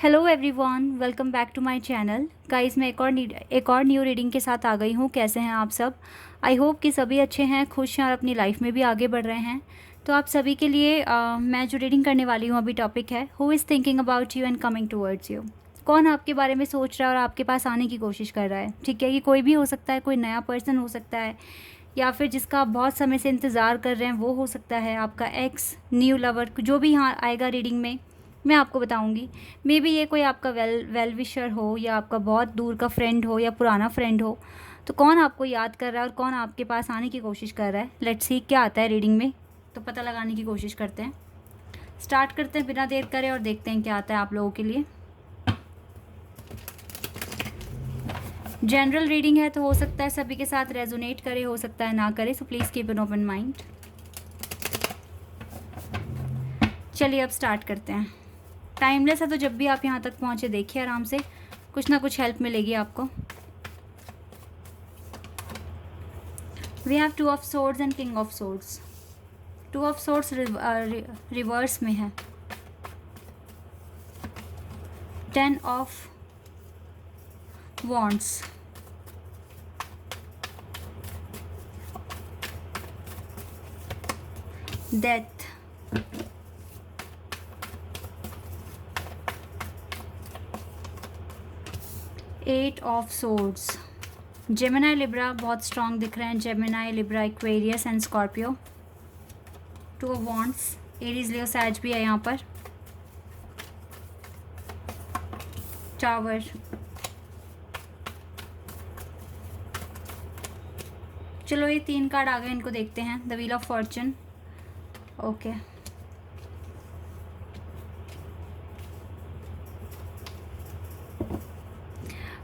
Hello everyone, welcome back to my channel. Guys, मैं एक और न्यू रीडिंग के साथ आ गई हूँ। कैसे हैं आप सब? आई होप कि सभी अच्छे हैं, खुश हैं और अपनी लाइफ में भी आगे बढ़ रहे हैं। तो आप सभी के लिए मैं जो रीडिंग करने वाली हूँ अभी टॉपिक है, who is thinking about you and coming towards you. कौन आपके बारे में सोच रहा है और आपके पास आने की कोशिश कर रहा है। ठीक है, ये कोई भी हो सकता है, कोई नया पर्सन हो सकता है, या फिर जिसका आप बहुत समय से इंतज़ार कर रहे हैं वो हो सकता है, आपका एक्स, न्यू लवर, जो भी यहाँ आएगा रीडिंग में मैं आपको बताऊंगी। मे बी ये कोई आपका वेल विशर हो, या आपका बहुत दूर का फ्रेंड हो, या पुराना फ्रेंड हो। तो कौन आपको याद कर रहा है और कौन आपके पास आने की कोशिश कर रहा है, लेट्स सी क्या आता है रीडिंग में। तो पता लगाने की कोशिश करते हैं। स्टार्ट करते हैं बिना देर करे और देखते हैं क्या आता है आप लोगों के लिए। जनरल रीडिंग है तो हो सकता है सभी के साथ रेजोनेट करे, हो सकता है ना करे, so please keep an open mind. चलिए अब स्टार्ट करते हैं। टाइमलेस है तो जब भी आप यहाँ तक पहुँचे देखिए आराम से, कुछ ना कुछ हेल्प मिलेगी आपको। We have two of swords and king of swords. Two of swords reverse में है। 10 of wands, death, 8 of swords. Gemini Libra बहुत स्ट्रॉन्ग दिख रहे हैं। Gemini Libra Aquarius and Scorpio. 2 of wands, Aries Leo सैज भी है यहाँ पर। टावर। चलो ये 3 कार्ड आ गए, इनको देखते हैं। The wheel of Fortune, okay.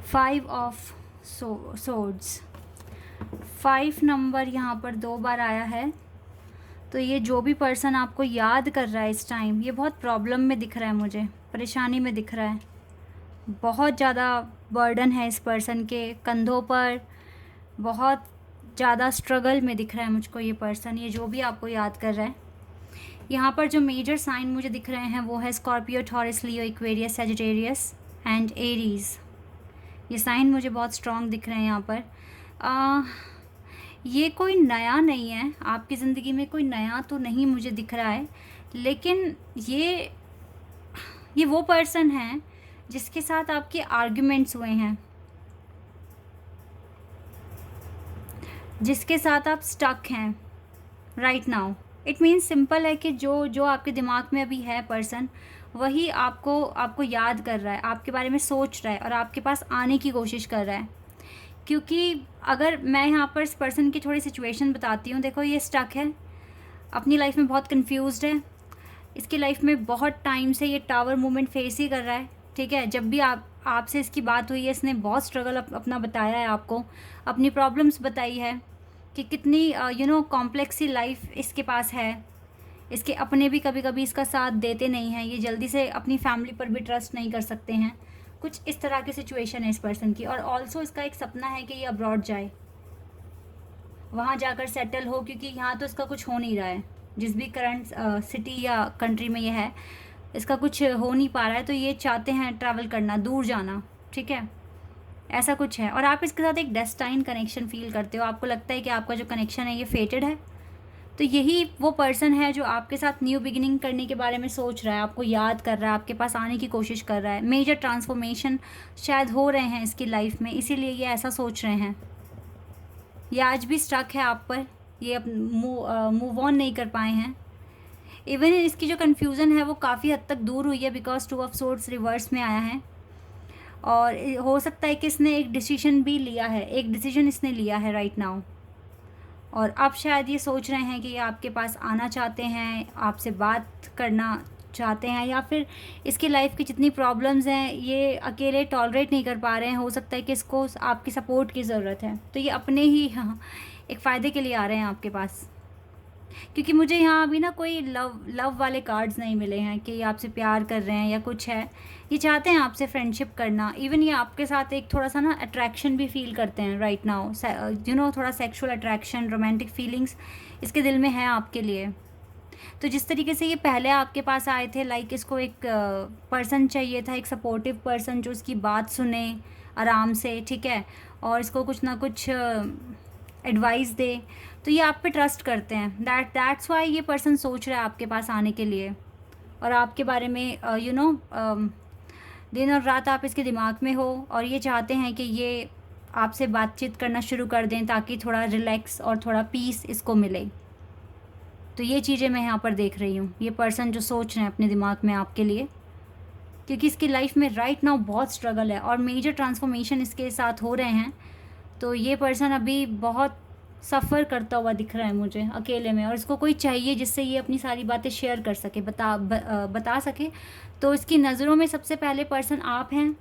Five of swords. 5 number यहाँ पर 2 बार आया है। तो ये जो भी पर्सन आपको याद कर रहा है इस टाइम, ये बहुत प्रॉब्लम में दिख रहा है, मुझे परेशानी में दिख रहा है। बहुत ज़्यादा बर्डन है इस पर्सन के कंधों पर, बहुत ज़्यादा स्ट्रगल में दिख रहा है मुझको ये पर्सन, ये जो भी आपको याद कर रहा है। यहाँ पर जो मेजर साइन मुझे दिख रहे हैं वो है Scorpio, taurus, Leo, Aquarius, Sagittarius and Aries. ये साइन मुझे बहुत स्ट्रॉन्ग दिख रहे हैं यहाँ पर। ये कोई नया नहीं है आपकी ज़िंदगी में, कोई नया तो नहीं मुझे दिख रहा है, लेकिन ये वो पर्सन है जिसके साथ आपके आर्ग्यूमेंट्स हुए हैं, जिसके साथ आप स्टक हैं right now. It means simple है कि जो आपके दिमाग में अभी है पर्सन, वही आपको याद कर रहा है, आपके बारे में सोच रहा है और आपके पास आने की कोशिश कर रहा है। क्योंकि अगर मैं यहाँ पर इस पर्सन की थोड़ी सिचुएशन बताती हूँ, देखो ये स्टक है, अपनी लाइफ में बहुत कंफ्यूज्ड है, इसकी लाइफ में बहुत टाइम से ये टावर मूवमेंट फेस ही कर रहा है। ठीक है, जब भी आपसे इसकी बात हुई है, इसने बहुत स्ट्रगल अपना बताया है आपको, अपनी प्रॉब्लम्स बताई है कि कितनी कॉम्प्लेक्स सी लाइफ इसके पास है। इसके अपने भी कभी कभी इसका साथ देते नहीं हैं, ये जल्दी से अपनी फैमिली पर भी ट्रस्ट नहीं कर सकते हैं। कुछ इस तरह की सिचुएशन है इस पर्सन की। और ऑल्सो इसका एक सपना है कि ये अब्रॉड जाए, वहाँ जाकर सेटल हो, क्योंकि यहाँ तो इसका कुछ हो नहीं रहा है। जिस भी करंट सिटी या कंट्री में ये है, इसका कुछ हो नहीं पा रहा है, तो ये चाहते हैं ट्रैवल करना, दूर जाना। ठीक है, ऐसा कुछ है। और आप इसके साथ एक डेस्टाइन कनेक्शन फील करते हो, आपको लगता है कि आपका जो कनेक्शन है ये फेटेड है। तो यही वो पर्सन है जो आपके साथ न्यू बिगिनिंग करने के बारे में सोच रहा है, आपको याद कर रहा है, आपके पास आने की कोशिश कर रहा है। मेजर ट्रांसफॉर्मेशन शायद हो रहे हैं इसकी लाइफ में, इसीलिए ये ऐसा सोच रहे हैं। ये आज भी स्टक है आप पर, ये मूव ऑन नहीं कर पाए हैं। इवन इसकी जो कन्फ्यूज़न है वो काफ़ी हद तक दूर हुई है, बिकॉज 2 ऑफ सोर्ड्स रिवर्स में आया है। और हो सकता है कि इसने एक डिसीजन भी लिया है, एक डिसीजन इसने लिया है राइट नाउ। और अब शायद ये सोच रहे हैं कि ये आपके पास आना चाहते हैं, आपसे बात करना चाहते हैं, या फिर इसकी लाइफ की जितनी प्रॉब्लम्स हैं ये अकेले टॉलरेट नहीं कर पा रहे हैं। हो सकता है कि इसको आपकी सपोर्ट की ज़रूरत है, तो ये अपने ही एक फ़ायदे के लिए आ रहे हैं आपके पास। क्योंकि मुझे यहाँ अभी ना कोई लव वाले कार्ड्स नहीं मिले हैं कि ये आपसे प्यार कर रहे हैं या कुछ है। ये चाहते हैं आपसे फ्रेंडशिप करना, इवन ये आपके साथ एक थोड़ा सा ना अट्रैक्शन भी फील करते हैं राइट नाउ। थोड़ा सेक्सुअल अट्रैक्शन, रोमांटिक फीलिंग्स इसके दिल में है आपके लिए। तो जिस तरीके से ये पहले आपके पास आए थे, लाइक इसको एक पर्सन चाहिए था, एक सपोर्टिव पर्सन जो उसकी बात सुने आराम से, ठीक है, और इसको कुछ ना कुछ एडवाइस दे। तो ये आप पे ट्रस्ट करते हैं, दैट्स वाई ये पर्सन सोच रहा है आपके पास आने के लिए, और आपके बारे में दिन और रात आप इसके दिमाग में हो, और ये चाहते हैं कि ये आपसे बातचीत करना शुरू कर दें ताकि थोड़ा रिलैक्स और थोड़ा पीस इसको मिले। तो ये चीज़ें मैं यहाँ पर देख रही हूँ, ये पर्सन जो सोच रहे हैं अपने दिमाग में आपके लिए, क्योंकि इसकी लाइफ में राइट नाउ बहुत स्ट्रगल है और मेजर ट्रांसफॉर्मेशन इसके साथ हो रहे हैं। तो ये पर्सन अभी बहुत सफ़र करता हुआ दिख रहा है मुझे अकेले में, और इसको कोई चाहिए जिससे ये अपनी सारी बातें शेयर कर सके, बता सके। तो इसकी नज़रों में सबसे पहले पर्सन आप हैं।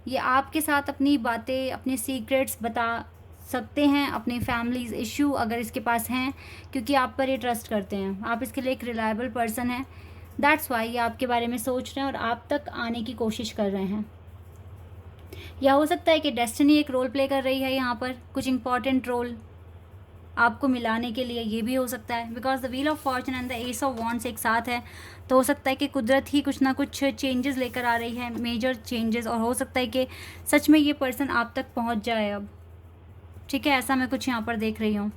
ये आपके साथ अपनी बातें, अपने सीक्रेट्स बता सकते हैं, अपने फैमिलीज़ इशू अगर इसके पास हैं, क्योंकि आप पर ये ट्रस्ट करते हैं, आप इसके लिए एक रिलायबल पर्सन हैं। दैट्स वाई ये आपके बारे में सोच रहे हैं और आप तक आने की कोशिश कर रहे हैं। या हो सकता है कि डेस्टिनी एक रोल प्ले कर रही है यहाँ पर, कुछ इंपॉर्टेंट रोल आपको मिलाने के लिए, ये भी हो सकता है, because the wheel of Fortune and the S of wands एक साथ है। तो हो सकता है कि कुदरत ही कुछ ना कुछ चेंजेस लेकर आ रही है, मेजर चेंजेस, और हो सकता है कि सच में ये पर्सन आप तक पहुंच जाए अब, ठीक है, ऐसा मैं कुछ यहाँ पर देख रही हूँ।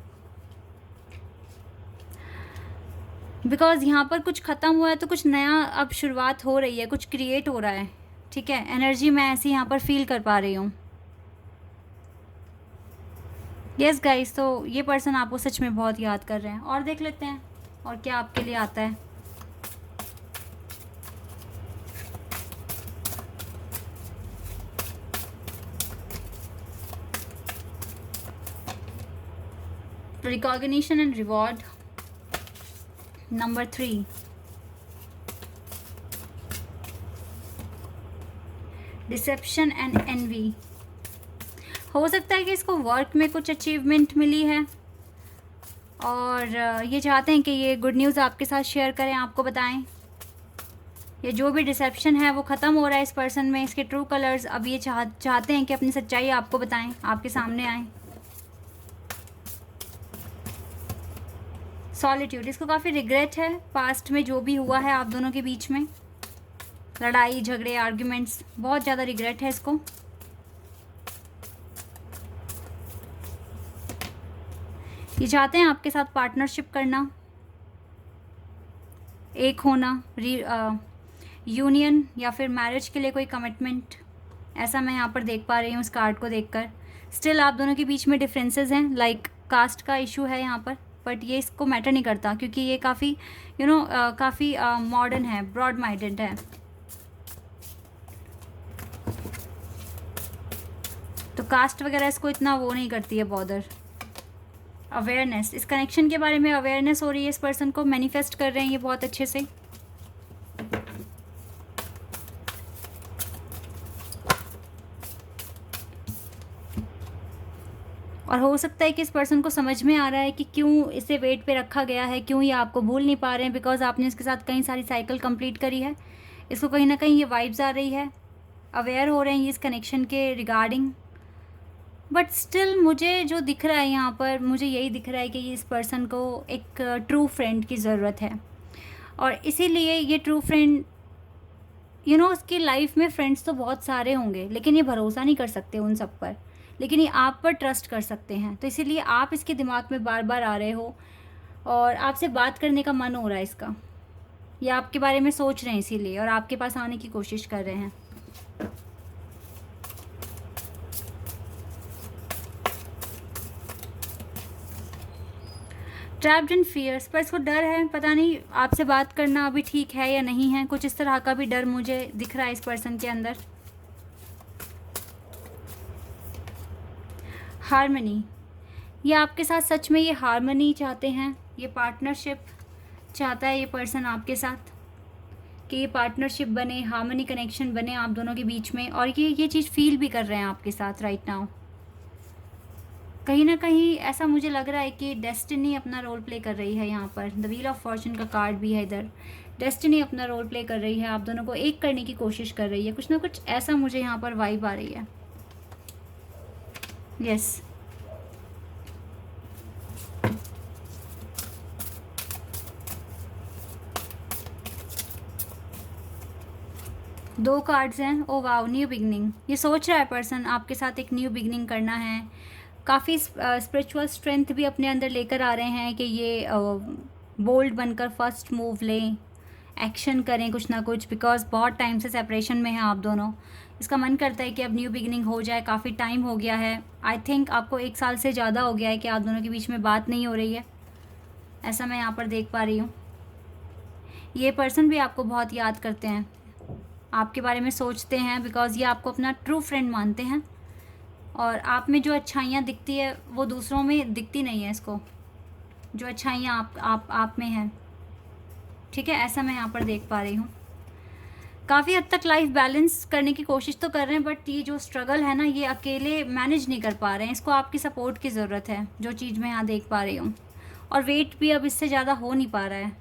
बिकॉज यहाँ पर कुछ ख़त्म हुआ है तो कुछ नया अब शुरुआत हो रही है, कुछ क्रिएट हो रहा है, ठीक है, एनर्जी मैं ऐसी यहाँ पर फील कर पा रही हूँ। यस गाइस, तो ये पर्सन आपको सच में बहुत याद कर रहे हैं। और देख लेते हैं और क्या आपके लिए आता है। Recognition and reward number 3, deception and envy. हो सकता है कि इसको वर्क में कुछ अचीवमेंट मिली है और ये चाहते हैं कि ये गुड न्यूज़ आपके साथ शेयर करें, आपको बताएं। ये जो भी डिसेप्शन है वो ख़त्म हो रहा है इस पर्सन में, इसके ट्रू कलर्स अब ये चाहते हैं कि अपनी सच्चाई आपको बताएं, आपके सामने आएँ। सॉलिट्यूड, इसको काफ़ी रिग्रेट है पास्ट में जो भी हुआ है आप दोनों के बीच में, लड़ाई झगड़े आर्ग्यूमेंट्स, बहुत ज़्यादा रिग्रेट है इसको। ये चाहते हैं आपके साथ पार्टनरशिप करना, एक होना, यूनियन या फिर मैरिज के लिए कोई कमिटमेंट, ऐसा मैं यहाँ पर देख पा रही हूँ इस कार्ड को देखकर। स्टिल आप दोनों के बीच में डिफरेंसेस हैं, लाइक कास्ट का इशू है यहाँ पर, बट ये इसको मैटर नहीं करता क्योंकि ये काफ़ी काफ़ी मॉडर्न है, ब्रॉड माइंडेड है। तो कास्ट वगैरह इसको इतना वो नहीं करती है बॉदर। अवेयरनेस, इस कनेक्शन के बारे में अवेयरनेस हो रही है, इस पर्सन को मैनिफेस्ट कर रहे हैं ये बहुत अच्छे से। और हो सकता है कि इस पर्सन को समझ में आ रहा है कि क्यों इसे वेट पे रखा गया है, क्यों ये आपको भूल नहीं पा रहे हैं, बिकॉज आपने इसके साथ कई सारी साइकिल कंप्लीट करी है। इसको कहीं ना कहीं ये वाइब्स आ रही है, अवेयर हो रहे हैं ये इस कनेक्शन के रिगार्डिंग। बट स्टिल मुझे जो दिख रहा है यहाँ पर, मुझे यही दिख रहा है कि इस पर्सन को एक ट्रू फ्रेंड की ज़रूरत है, और इसीलिए ये ट्रू फ्रेंड उसकी लाइफ में फ्रेंड्स तो बहुत सारे होंगे लेकिन ये भरोसा नहीं कर सकते उन सब पर, लेकिन ये आप पर ट्रस्ट कर सकते हैं। तो इसीलिए आप इसके दिमाग में बार बार आ रहे हो और आपसे बात करने का मन हो रहा है इसका, ये आपके बारे में सोच रहे हैं इसीलिए, और आपके पास आने की कोशिश कर रहे हैं। ट्रैप्ड इन फियर्स, पर इसको डर है, पता नहीं आपसे बात करना अभी ठीक है या नहीं है, कुछ इस तरह का भी डर मुझे दिख रहा है इस पर्सन के अंदर। हार्मनी, ये आपके साथ सच में ये हार्मनी चाहते हैं, ये पार्टनरशिप चाहता है ये पर्सन आपके साथ, कि ये पार्टनरशिप बने, हार्मनी कनेक्शन बने आप दोनों के बीच में, और ये चीज़ फील भी कर रहे हैं आपके साथ राइट नाउ। कहीं ना कहीं ऐसा मुझे लग रहा है कि डेस्टिनी अपना रोल प्ले कर रही है यहाँ पर, द व्हील ऑफ फॉर्चून का कार्ड भी है इधर, डेस्टिनी अपना रोल प्ले कर रही है, आप दोनों को एक करने की कोशिश कर रही है, कुछ ना कुछ ऐसा मुझे यहाँ पर वाइब आ रही है। यस, 2 कार्ड्स हैं। Oh wow, new beginning. ये सोच रहा है पर्सन आपके साथ एक न्यू बिगनिंग करना है। काफ़ी स्पिरिचुअल स्ट्रेंथ भी अपने अंदर लेकर आ रहे हैं कि ये बोल्ड बनकर फर्स्ट मूव लें, एक्शन करें कुछ ना कुछ, बिकॉज बहुत टाइम से सेपरेशन में हैं आप दोनों। इसका मन करता है कि अब न्यू बिगनिंग हो जाए, काफ़ी टाइम हो गया है। आई थिंक आपको 1 साल से ज़्यादा हो गया है कि आप दोनों के बीच में बात नहीं हो रही है, ऐसा मैं यहाँ पर देख पा रही हूँ। ये पर्सन भी आपको बहुत याद करते हैं, आपके बारे में सोचते हैं, बिकॉज़ ये आपको अपना ट्रू फ्रेंड मानते हैं। और आप में जो अच्छाइयाँ दिखती है वो दूसरों में दिखती नहीं है इसको, जो अच्छाइयाँ आप में हैं, ठीक है, ऐसा मैं यहाँ पर देख पा रही हूँ। काफ़ी हद तक लाइफ बैलेंस करने की कोशिश तो कर रहे हैं, बट ये जो स्ट्रगल है ना, ये अकेले मैनेज नहीं कर पा रहे हैं। इसको आपकी सपोर्ट की ज़रूरत है, जो चीज़ मैं यहाँ देख पा रही हूँ। और वेट भी अब इससे ज़्यादा हो नहीं पा रहा है,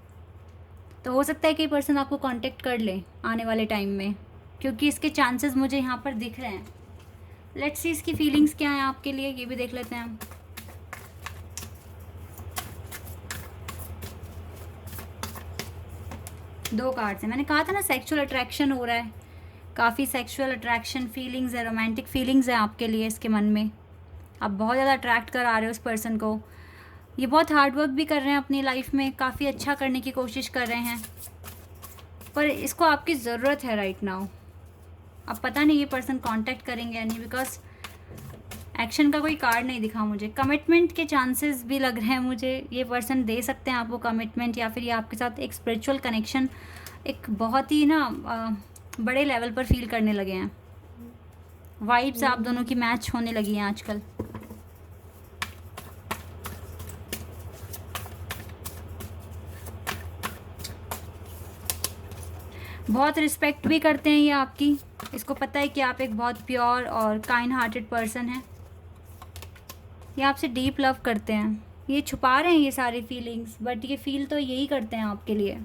तो हो सकता है कि पर्सन आपको कांटेक्ट कर ले आने वाले टाइम में, क्योंकि इसके चांसेस मुझे यहाँ पर दिख रहे हैं। लेट्स सी इसकी फीलिंग्स क्या हैं आपके लिए, ये भी देख लेते हैं हम। दो कार्ड्स हैं। मैंने कहा था ना सेक्सुअल अट्रैक्शन हो रहा है, काफ़ी सेक्सुअल अट्रैक्शन फीलिंग्स है, रोमांटिक फीलिंग्स हैं आपके लिए इसके मन में। आप बहुत ज़्यादा अट्रैक्ट कर आ रहे हो उस पर्सन को। ये बहुत हार्ड वर्क भी कर रहे हैं अपनी लाइफ में, काफ़ी अच्छा करने की कोशिश कर रहे हैं, पर इसको आपकी ज़रूरत है राइट नाउ। अब पता नहीं ये पर्सन कांटेक्ट करेंगे या नहीं, बिकॉज एक्शन का कोई कार्ड नहीं दिखा मुझे। कमिटमेंट के चांसेस भी लग रहे हैं मुझे, ये पर्सन दे सकते हैं आपको कमिटमेंट, या फिर ये आपके साथ एक स्पिरिचुअल कनेक्शन एक बहुत ही ना बड़े लेवल पर फील करने लगे हैं। वाइब्स आप दोनों की मैच होने लगी हैं आजकल। बहुत रिस्पेक्ट भी करते हैं ये आपकी, इसको पता है कि आप एक बहुत प्योर और काइंड हार्टेड पर्सन हैं। ये आपसे डीप लव करते हैं, ये छुपा रहे हैं ये सारी फीलिंग्स, बट ये फील तो यही करते हैं आपके लिए।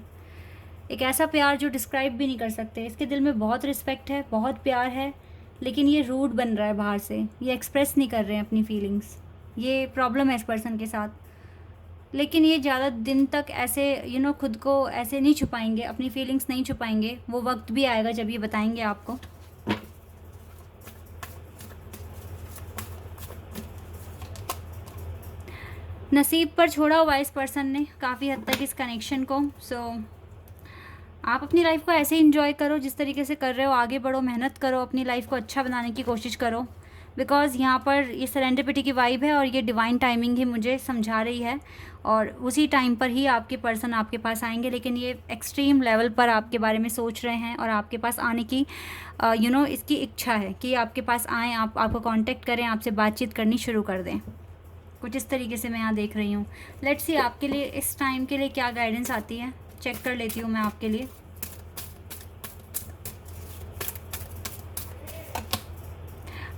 एक ऐसा प्यार जो डिस्क्राइब भी नहीं कर सकते। इसके दिल में बहुत रिस्पेक्ट है, बहुत प्यार है, लेकिन ये रूड बन रहा है बाहर से, ये एक्सप्रेस नहीं कर रहे हैं अपनी फीलिंग्स। ये प्रॉब्लम है इस पर्सन के साथ। लेकिन ये ज़्यादा दिन तक ऐसे खुद को ऐसे नहीं छुपाएंगे, अपनी फीलिंग्स नहीं छुपाएंगे। वो वक्त भी आएगा जब ये बताएंगे आपको। नसीब पर छोड़ा हुआ इस पर्सन ने काफ़ी हद तक इस कनेक्शन को। आप अपनी लाइफ को ऐसे इंजॉय करो जिस तरीके से कर रहे हो, आगे बढ़ो, मेहनत करो, अपनी लाइफ को अच्छा बनाने की कोशिश करो, बिकॉज़ यहाँ पर ये सरेंडरपिटी की वाइब है और ये डिवाइन टाइमिंग ही मुझे समझा रही है, और उसी टाइम पर ही आपके पर्सन आपके पास आएंगे। लेकिन ये एक्सट्रीम लेवल पर आपके बारे में सोच रहे हैं और आपके पास आने की इसकी इच्छा है कि आपके पास आएँ, आपको कांटेक्ट करें, आपसे बातचीत करनी शुरू कर दें। कुछ इस तरीके से मैं यहाँ देख रही हूँ। लेट्स सी आपके लिए इस टाइम के लिए क्या गाइडेंस आती है, चेक कर लेती हूँ मैं आपके लिए।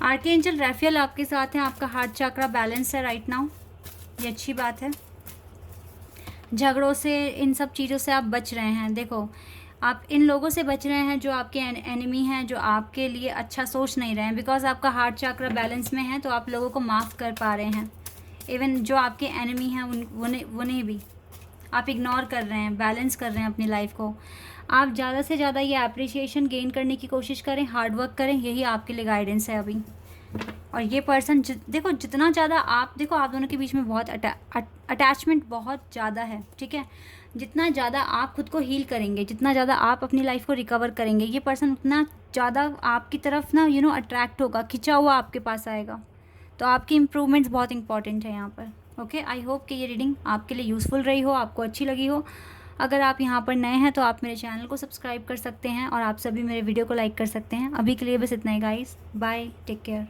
आर्कएंजल रैफेल आपके साथ हैं, आपका हार्ट चक्रा बैलेंस है राइट नाउ, ये अच्छी बात है। झगड़ों से, इन सब चीज़ों से आप बच रहे हैं। देखो, आप इन लोगों से बच रहे हैं जो आपके एनिमी हैं, जो आपके लिए अच्छा सोच नहीं रहे हैं, बिकॉज आपका हार्ट चक्रा बैलेंस में है, तो आप लोगों को माफ़ कर पा रहे हैं। इवन जो आपके एनिमी हैं उन्हें भी आप इग्नोर कर रहे हैं, बैलेंस कर रहे हैं अपनी लाइफ को। आप ज़्यादा से ज़्यादा ये अप्रिसिएशन गेन करने की कोशिश करें, हार्ड वर्क करें, यही आपके लिए गाइडेंस है अभी। और ये पर्सन देखो, जितना ज़्यादा आप दोनों के बीच में बहुत अटैचमेंट बहुत ज़्यादा है, ठीक है। जितना ज़्यादा आप खुद को हील करेंगे, जितना ज़्यादा आप अपनी लाइफ को रिकवर करेंगे, ये पर्सन उतना ज़्यादा आपकी तरफ ना अट्रैक्ट होगा, खिंचा हुआ आपके पास आएगा। तो आपकी इम्प्रूवमेंट्स बहुत इंपॉर्टेंट है यहाँ पर। ओके, आई होप कि ये रीडिंग आपके लिए यूज़फुल रही हो, आपको अच्छी लगी हो। अगर आप यहाँ पर नए हैं तो आप मेरे चैनल को सब्सक्राइब कर सकते हैं, और आप सभी मेरे वीडियो को लाइक कर सकते हैं। अभी के लिए बस इतना ही गाइस, बाय, टेक केयर।